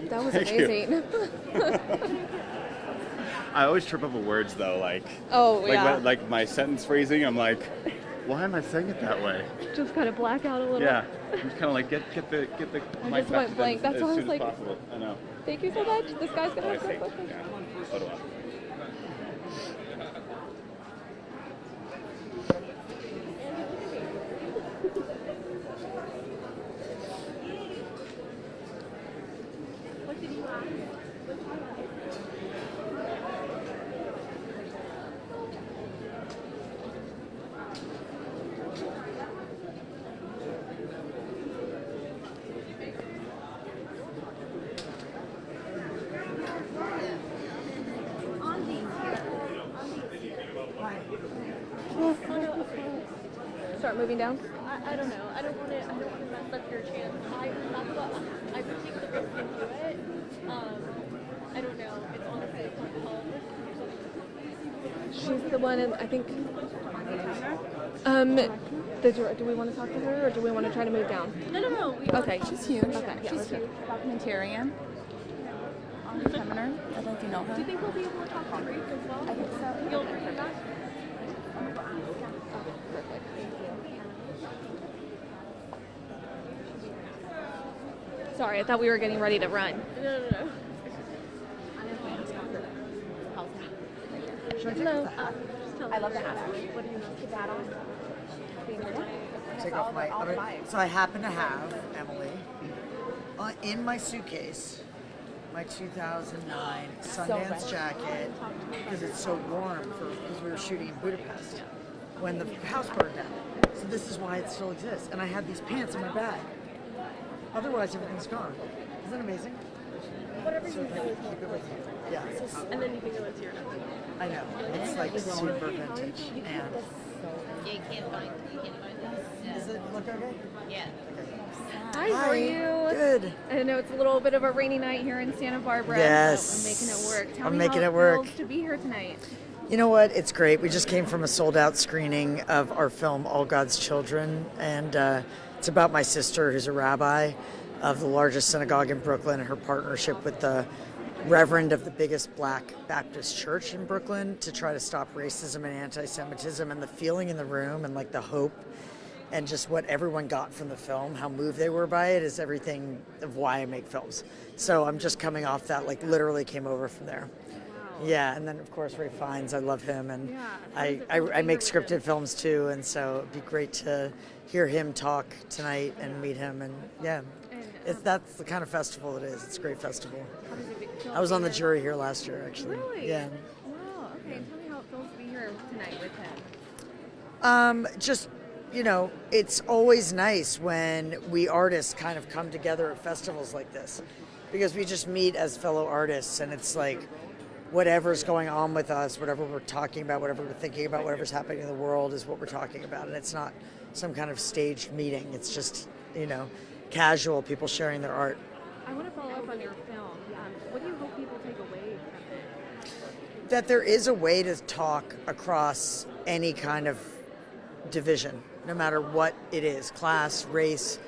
[SPEAKER 1] That was
[SPEAKER 3] Thank you.
[SPEAKER 1] amazing.
[SPEAKER 3] I always trip over words though, like like my sentence phrasing. I'm like, why am I saying it that way?
[SPEAKER 1] Just kind of black out a little.
[SPEAKER 3] Yeah, I'm just kind of like get the
[SPEAKER 1] I
[SPEAKER 3] mic
[SPEAKER 1] just
[SPEAKER 3] back
[SPEAKER 1] went
[SPEAKER 3] to
[SPEAKER 1] blank.
[SPEAKER 3] them
[SPEAKER 1] That's
[SPEAKER 3] as
[SPEAKER 1] why I
[SPEAKER 3] soon
[SPEAKER 1] was
[SPEAKER 3] as
[SPEAKER 1] like,
[SPEAKER 3] possible. I know.
[SPEAKER 1] thank you so much. This guy's gonna
[SPEAKER 3] Oh, I
[SPEAKER 1] have
[SPEAKER 3] see.
[SPEAKER 1] great questions.
[SPEAKER 3] Yeah. So do I.
[SPEAKER 7] What did you ask?
[SPEAKER 1] Start moving down.
[SPEAKER 7] I don't know. I don't want to mess up your chance. I would take the risk and do it. I don't know. It's honestly
[SPEAKER 1] She's the one, and I think. Do we want to talk to her, or do we want to try to move down?
[SPEAKER 7] No.
[SPEAKER 1] Okay.
[SPEAKER 10] She's huge.
[SPEAKER 1] Okay. Yeah, let's go.
[SPEAKER 10] Documentarian. On the Feminine. I don't know if you know her.
[SPEAKER 7] Do you think we'll be able to talk to Grace as well?
[SPEAKER 10] I think so.
[SPEAKER 7] You'll bring her back?
[SPEAKER 1] Perfect. Thank you. Sorry, I thought we were getting ready to run.
[SPEAKER 7] No.
[SPEAKER 1] Hello.
[SPEAKER 10] I love the hat.
[SPEAKER 7] What do you know?
[SPEAKER 10] Put that on.
[SPEAKER 12] Take off my other. So I happen to have, Emily, in my suitcase, my 2009 Sundance jacket, because it's so warm because we were shooting in Budapest when the house burned down. So this is why it still exists. And I had these pants in my bag. Otherwise, everything's gone. Isn't that amazing?
[SPEAKER 7] Whatever
[SPEAKER 12] So
[SPEAKER 7] you know is
[SPEAKER 12] keep it with you. Yeah.
[SPEAKER 7] and then you can go into your next one.
[SPEAKER 12] I know. It's like super vintage. And
[SPEAKER 2] You can't find this.
[SPEAKER 12] does it look okay?
[SPEAKER 2] Yeah.
[SPEAKER 1] Hi, how are you?
[SPEAKER 12] Good.
[SPEAKER 1] I know it's a little bit of a rainy night here in Santa Barbara.
[SPEAKER 12] Yes.
[SPEAKER 1] But I'm making it work. Tell
[SPEAKER 12] I'm
[SPEAKER 1] me
[SPEAKER 12] making
[SPEAKER 1] how
[SPEAKER 12] it work.
[SPEAKER 1] feels to be here tonight.
[SPEAKER 12] You know what? It's great. We just came from a sold-out screening of our film All God's Children, and it's about my sister, who's a rabbi of the largest synagogue in Brooklyn, and her partnership with the reverend of the biggest Black Baptist church in Brooklyn to try to stop racism and anti-Semitism, and the feeling in the room and like the hope and just what everyone got from the film, how moved they were by it, is everything of why I make films. So I'm just coming off that, like literally came over from there. Yeah, and then of course Ray Fiennes, I love him, and I make scripted films too, and so it'd be great to hear him talk tonight and meet him, and yeah, that's the kind of festival it is. It's a great festival. I was on the jury here last year, actually.
[SPEAKER 1] Really?
[SPEAKER 12] Yeah.
[SPEAKER 1] Wow. Okay. Tell me how it feels to be here tonight with him.
[SPEAKER 12] Just it's always nice when we artists kind of come together at festivals like this, because we just meet as fellow artists, and it's like whatever's going on with us, whatever we're talking about, whatever we're thinking about, whatever's happening in the world is what we're talking about. And it's not some kind of staged meeting. It's just, casual people sharing their art.
[SPEAKER 1] I want to follow up on your film. What do you hope people take away from it?
[SPEAKER 12] That there is a way to talk across any kind of division, no matter what it is, class, race,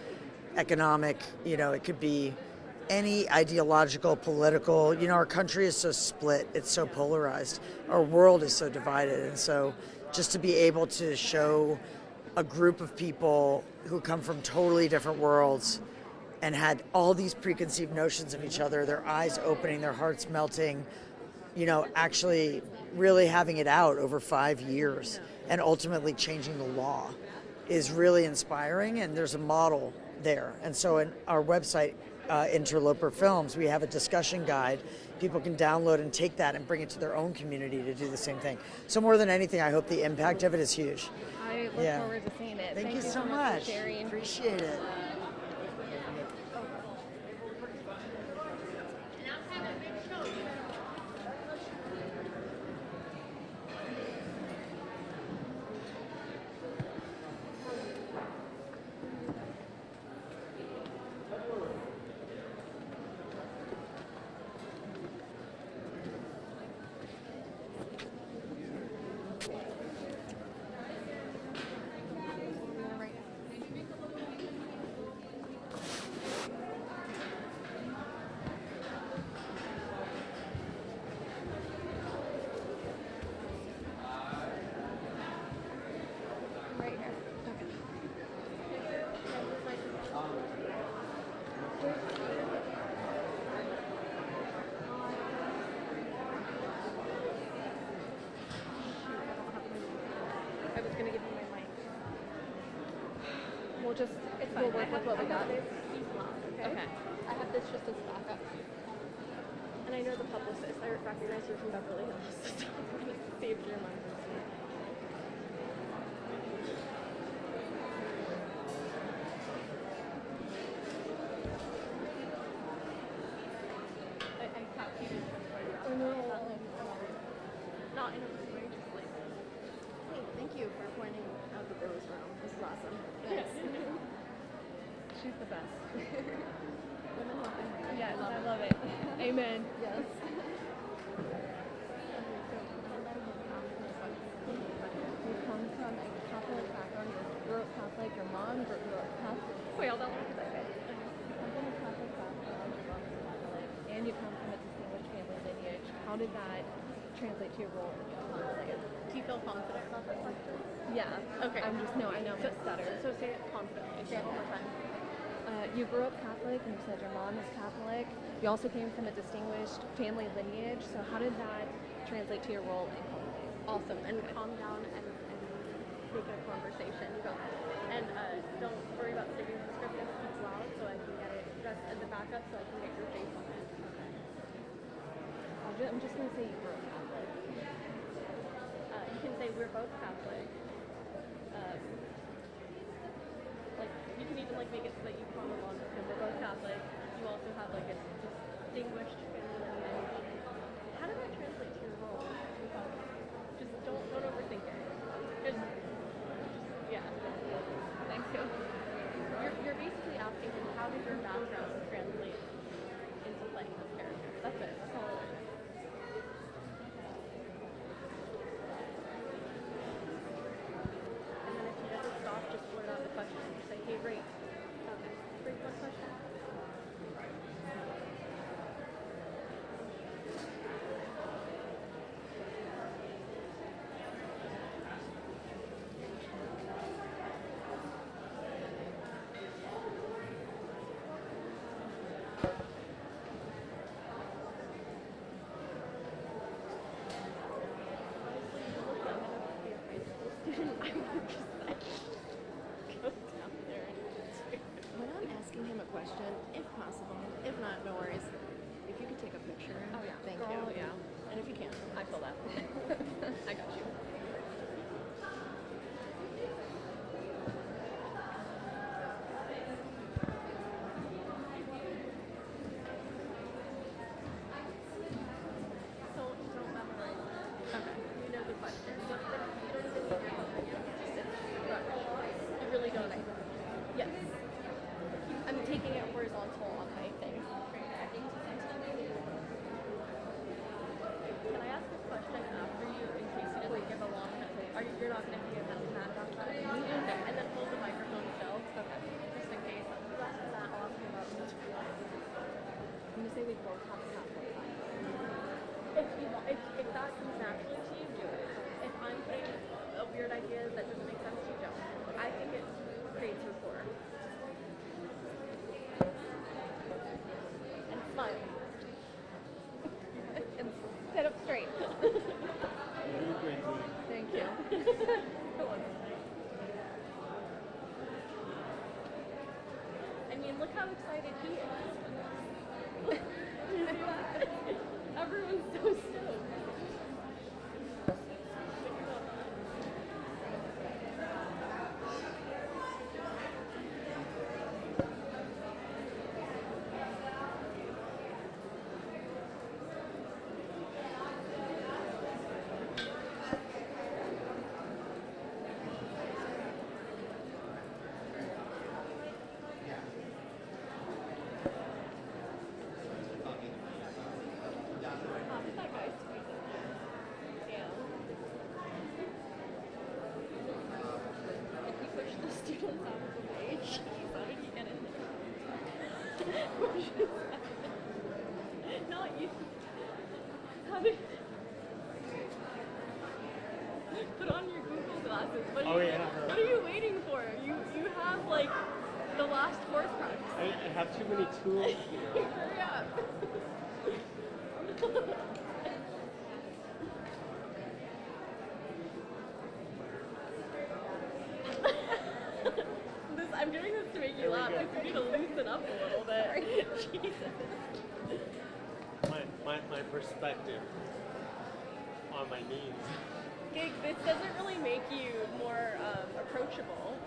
[SPEAKER 12] economic, it could be any ideological, political. Our country is so split, it's so polarized, our world is so divided, and so just to be able to show a group of people who come from totally different worlds and had all these preconceived notions of each other, their eyes opening, their hearts melting, actually really having it out over 5 years and ultimately changing the law is really inspiring, and there's a model there. And so in our website, Interloper Films, we have a discussion guide. People can download and take that and bring it to their own community to do the same thing. So more than anything, I hope the impact of it is huge.
[SPEAKER 1] I look forward to seeing it.
[SPEAKER 12] Thank you so much
[SPEAKER 1] for sharing.
[SPEAKER 12] Appreciate it.
[SPEAKER 1] We'll work with what we got.
[SPEAKER 7] Okay. I have this just as backup. And I know the publicist. I recognize you from Beverly Hills. Saved your money. I tapped you just not in a way, just like, hey, thank you for pointing out that there was room. This is awesome. Thanks.
[SPEAKER 1] She's the best.
[SPEAKER 7] Women helping.
[SPEAKER 1] Yes, I love it. Amen.
[SPEAKER 7] Yes.
[SPEAKER 1] You come from a Catholic background. You grew up Catholic. Your mom grew up Catholic.
[SPEAKER 7] Wait, hold on. What did I say?
[SPEAKER 1] You come from a Catholic background. Your mom is Catholic, and you come from a distinguished family lineage. How did that translate to your role in the film?
[SPEAKER 7] Do you feel confident about that question?
[SPEAKER 1] Yeah.
[SPEAKER 7] Okay.
[SPEAKER 1] I know my stutter.
[SPEAKER 7] So say it confidently. Say it one more time.
[SPEAKER 1] You grew up Catholic, and you said your mom is Catholic. You also came from a distinguished family lineage. So how did that translate to your role in Holiday?
[SPEAKER 7] Awesome. And calm down and make it a conversation. And don't worry about sticking to the script. Just speak loud so I can get it just as a backup so I can get your face on it.
[SPEAKER 1] I'm just going to say you grew up Catholic.
[SPEAKER 7] You can say we're both Catholic. You can even make it so that you come along because we're both Catholic. You also have a distinguished family lineage. How did that translate to your role? Just don't overthink it. Just yeah.
[SPEAKER 1] Thank you.
[SPEAKER 7] You're basically asking him how did your background translate into playing this character. That's it. That's all it is. And then if he doesn't stop, just blurt out the question. Say, hey, great. Great, what question? say we both have to have one time. If that comes naturally to you, do it. If I'm putting a weird idea that doesn't make sense, you don't. I think it creates rapport. And smile.
[SPEAKER 1] And sit up straight. Thank you.
[SPEAKER 7] I mean, look how excited he is. Everyone's so stoked. Not you. How did... Put on your Google glasses. What are you waiting for? You have like the last Horcrux.
[SPEAKER 9] I have too many tools.
[SPEAKER 7] Hurry up. I'm doing this to make you laugh because you need to loosen up a little bit. Jesus.
[SPEAKER 9] My perspective on my knees.
[SPEAKER 7] Gig, this doesn't really make you more approachable.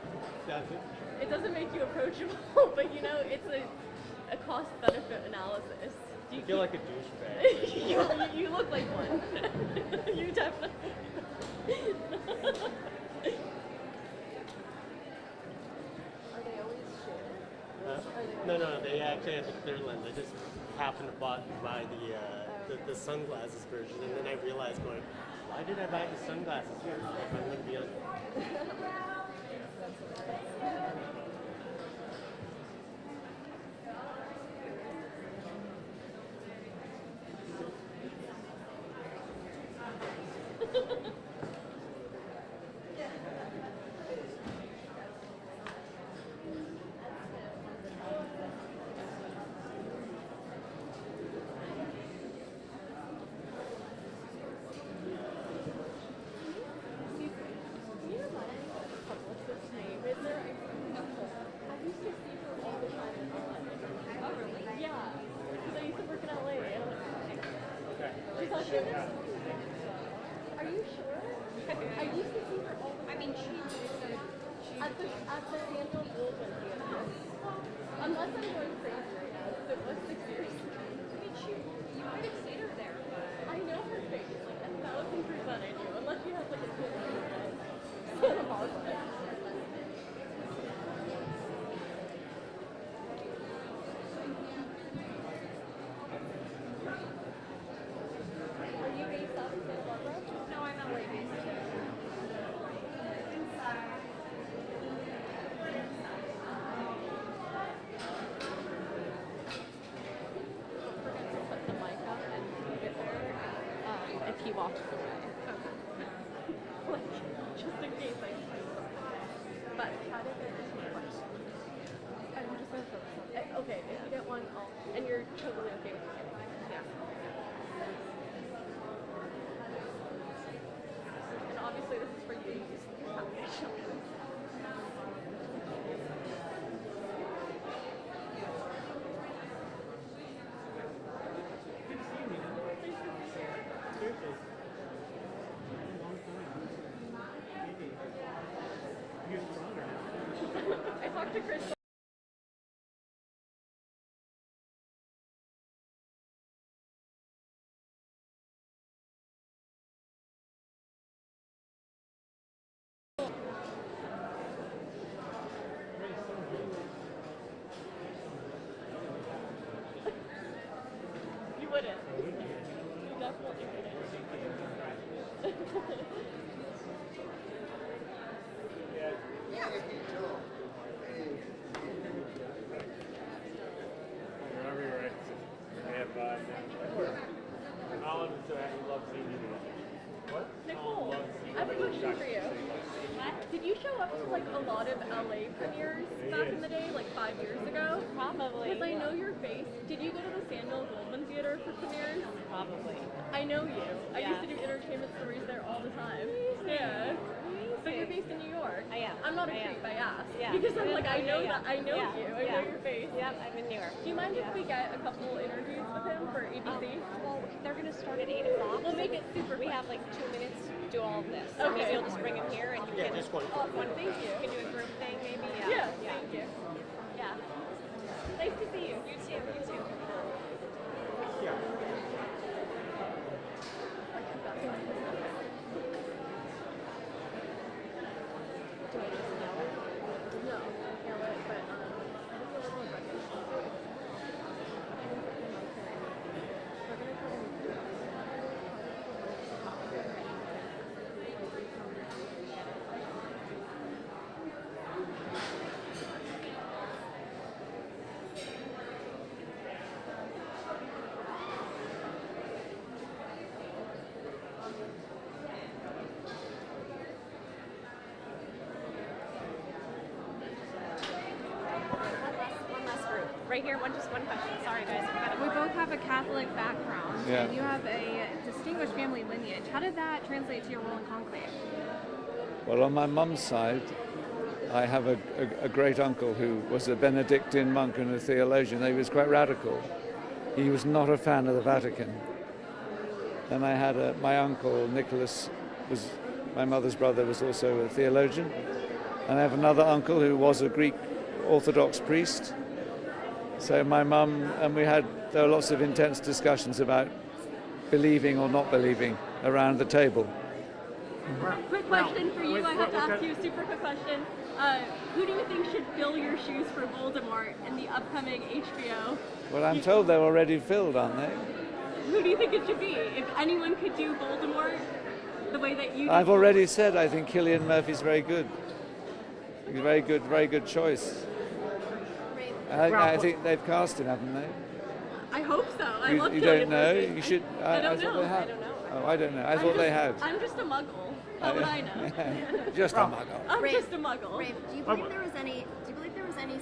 [SPEAKER 9] Does it?
[SPEAKER 7] It doesn't make you approachable, but you know, it's a cost-benefit analysis.
[SPEAKER 9] I feel like a douchebag.
[SPEAKER 7] You look like one. You definitely. Are they always shared?
[SPEAKER 9] No, they actually have the clear lens. I just happened to buy the sunglasses version, and then I realized going, why did I buy the sunglasses version if I'm going to be on?
[SPEAKER 7] Are you sure? I used to see her all the time. I mean, she's at the Daniel Goldman Theater. Unless I'm going crazy right now, because it was 6 years. I mean, you might have seen her there, but I know her face, like 1,000% I do. Unless you have like a kid in Santa Barbara. He walks away. Like, just in case I say something. But how did it just make one? I'm just gonna focus on it. Okay, if you get one, and you're totally okay with it. Yeah. And obviously this is for you to use your foundation. I talked to Chris. You wouldn't. You definitely wouldn't.
[SPEAKER 9] Wherever you're at, I have loves eating. What?
[SPEAKER 7] Nicole, I have a question for you. Did you show up to like a lot of LA premieres back in the day, like 5 years ago?
[SPEAKER 6] Probably.
[SPEAKER 7] Because I know your face. Did you go to the Samuel Goldwyn Theater for premieres?
[SPEAKER 6] Probably.
[SPEAKER 7] I know you. I
[SPEAKER 6] Yeah.
[SPEAKER 7] used to do entertainment stories there all the time. Yeah. But you're based in New York.
[SPEAKER 6] I am.
[SPEAKER 7] I'm not a
[SPEAKER 6] I am.
[SPEAKER 7] creep, I asked.
[SPEAKER 6] Yeah.
[SPEAKER 7] Because I'm like, I know
[SPEAKER 6] Yeah.
[SPEAKER 7] that, I know
[SPEAKER 6] Yeah.
[SPEAKER 7] you, I know your face.
[SPEAKER 6] Yep, I'm in New York.
[SPEAKER 7] Do you mind if we get a couple interviews with him for ABC?
[SPEAKER 6] Well, they're going to start at 8 o'clock.
[SPEAKER 7] We'll make it super
[SPEAKER 6] We
[SPEAKER 7] quick.
[SPEAKER 6] have like 2 minutes to do all of this. So
[SPEAKER 7] Okay.
[SPEAKER 6] maybe you'll just bring him here and you
[SPEAKER 9] Yeah,
[SPEAKER 6] can.
[SPEAKER 9] just one.
[SPEAKER 6] Oh, one.
[SPEAKER 7] Thank you.
[SPEAKER 6] You can do a group thing maybe.
[SPEAKER 7] Yeah,
[SPEAKER 6] Yeah.
[SPEAKER 7] thank you.
[SPEAKER 6] Yeah.
[SPEAKER 7] Nice to see you.
[SPEAKER 6] You too. You too.
[SPEAKER 9] Yeah.
[SPEAKER 1] Do I just know it?
[SPEAKER 7] No, you're right, but I think we're going to
[SPEAKER 6] One last group. Right here, just one question. Sorry, guys. If you got a
[SPEAKER 1] We both have a Catholic background,
[SPEAKER 13] Yeah.
[SPEAKER 1] and you have a distinguished family lineage. How did that translate to your role in Conclave?
[SPEAKER 13] Well, on my mum's side, I have a great uncle who was a Benedictine monk and a theologian. He was quite radical. He was not a fan of the Vatican. Then I had my uncle Nicholas, was my mother's brother, was also a theologian. And I have another uncle who was a Greek Orthodox priest. So my mum and there were lots of intense discussions about believing or not believing around the table.
[SPEAKER 7] Quick question for you. I have to ask you a super quick question. Who do you think should fill your shoes for Voldemort in the upcoming HBO?
[SPEAKER 13] Well, I'm told they're already filled, aren't they?
[SPEAKER 7] Who do you think it should be? If anyone could do Voldemort the way that you do.
[SPEAKER 13] I've already said I think Cillian Murphy's very good. He's a very good choice. I think they've cast him, haven't they?
[SPEAKER 7] I hope so. I love
[SPEAKER 13] You
[SPEAKER 7] Cillian
[SPEAKER 13] don't know?
[SPEAKER 7] Murphy.
[SPEAKER 13] You should.
[SPEAKER 7] I don't
[SPEAKER 13] thought
[SPEAKER 7] know.
[SPEAKER 13] they had.
[SPEAKER 7] I don't know.
[SPEAKER 13] Oh, I don't know. I thought they had.
[SPEAKER 7] I'm just a muggle. How would I know?
[SPEAKER 13] Just a muggle.
[SPEAKER 7] I'm
[SPEAKER 14] Rafe,
[SPEAKER 7] just a muggle.
[SPEAKER 14] Rafe, do you believe there was any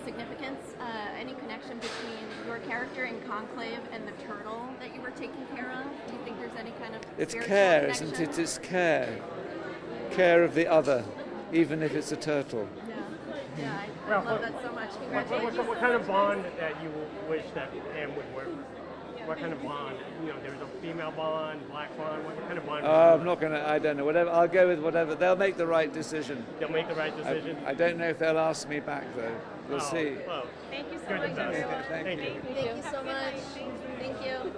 [SPEAKER 14] significance, any connection between your character in Conclave and the turtle that you were taking care of? Do you think there's any kind of
[SPEAKER 13] It's
[SPEAKER 14] spiritual
[SPEAKER 13] care,
[SPEAKER 14] connection?
[SPEAKER 13] isn't it? It's care. Care of the other, even if it's a turtle.
[SPEAKER 14] Yeah, I love that so much. Congratulations.
[SPEAKER 9] What kind of bond that you wish that Pam would work with? What kind of bond? You know, there's a female bond, black bond. What kind of bond?
[SPEAKER 13] I'm not going to, I don't know. Whatever. I'll go with whatever. They'll make the right decision.
[SPEAKER 9] They'll make the right decision.
[SPEAKER 13] I don't know if they'll ask me back, though. We'll see.
[SPEAKER 9] Well,
[SPEAKER 6] Thank you so
[SPEAKER 9] you're the
[SPEAKER 6] much,
[SPEAKER 9] best.
[SPEAKER 6] everyone.
[SPEAKER 9] Thank you.
[SPEAKER 14] Thank you so much. Thank you.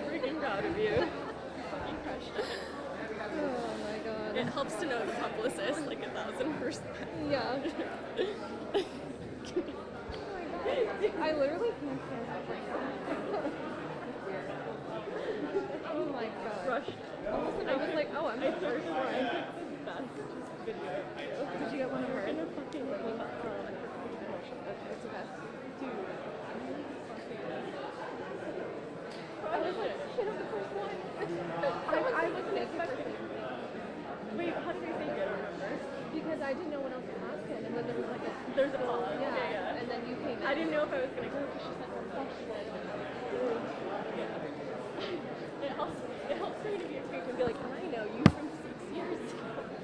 [SPEAKER 7] Freaking proud of you.
[SPEAKER 1] Oh my god.
[SPEAKER 7] It helps to know the publicist like 1,000%.
[SPEAKER 1] Yeah. I literally can't stand up right now. Oh my god.
[SPEAKER 7] Rushed.
[SPEAKER 1] Almost, I was like, oh, I'm the first one.
[SPEAKER 7] Best video.
[SPEAKER 1] Did you get one of her?
[SPEAKER 7] In a fucking movie.
[SPEAKER 1] Okay, it's the best.
[SPEAKER 7] Dude.
[SPEAKER 1] I was like, shit, I'm the first one. I wasn't expecting.
[SPEAKER 7] Wait, how did you think it? I remember.
[SPEAKER 1] Because I didn't know what else to ask him, and then there was like a
[SPEAKER 7] There's a pause.
[SPEAKER 1] yeah, and then you came in.
[SPEAKER 7] I didn't know if I was gonna go because she said one question. It helps for me to be a creep and be like, I know you from 6 years ago.